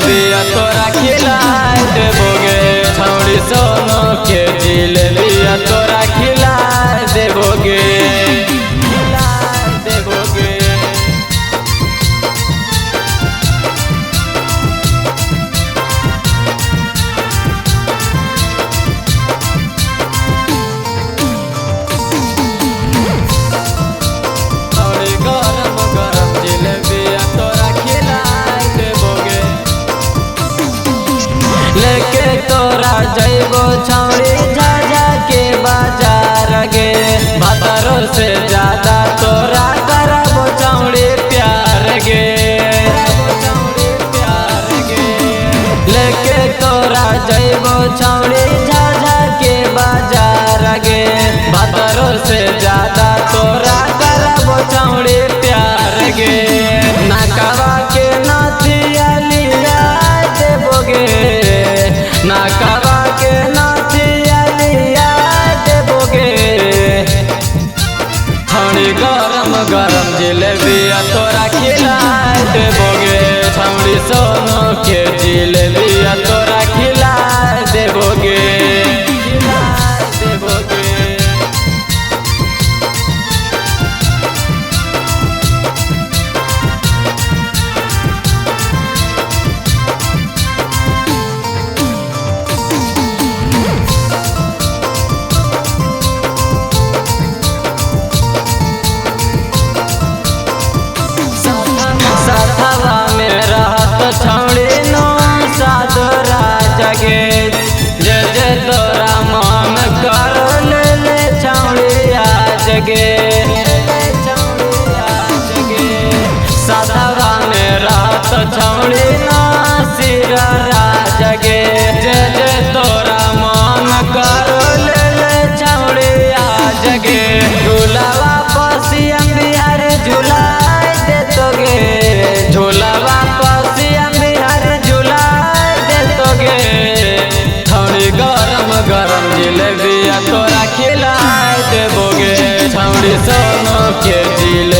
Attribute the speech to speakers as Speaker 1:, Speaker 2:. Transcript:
Speaker 1: जिलेबिया तोरा खिलाए देबोगे छौड़ी सोनो के जिलेबिया तोरा खिलाए देबोगे लेके तोरा जइबो छौड़ी झाझा के बाजार गे भतरो से ज्यादा तोरा करबो छौड़ी प्यार गे लेके तोरा जइबो छौड़ी झाझा के बाजार गे भतरो से ज्यादा तोरा करबो छौड़ी प्यार गे नकवा के नथिया लिया देबोगे नकवा के नथिया लिया देबोगे छौड़ी गरम गरम जिलेबिया तोरा खिलाए देबोगे छौड़ी सोनो के जिलेबिया तोरा खिलाए देबोगे साथवा में रहत छौड़ी नो सादरा जगे जे जे तोरा मन कर ले छौड़ी आज गे साथवा में रहत छौड़ी नो सिरा जगे जे जे तोरा मन कर ले छौड़ी आज गे झूलावा पसियम बिहार झूला झूलावा पसियम बिहार झूला देतोगे छौड़ी गरम गरम जिलेबिया तोरा खिलाए देबोगे छौड़ी सोनो के जिलेबिया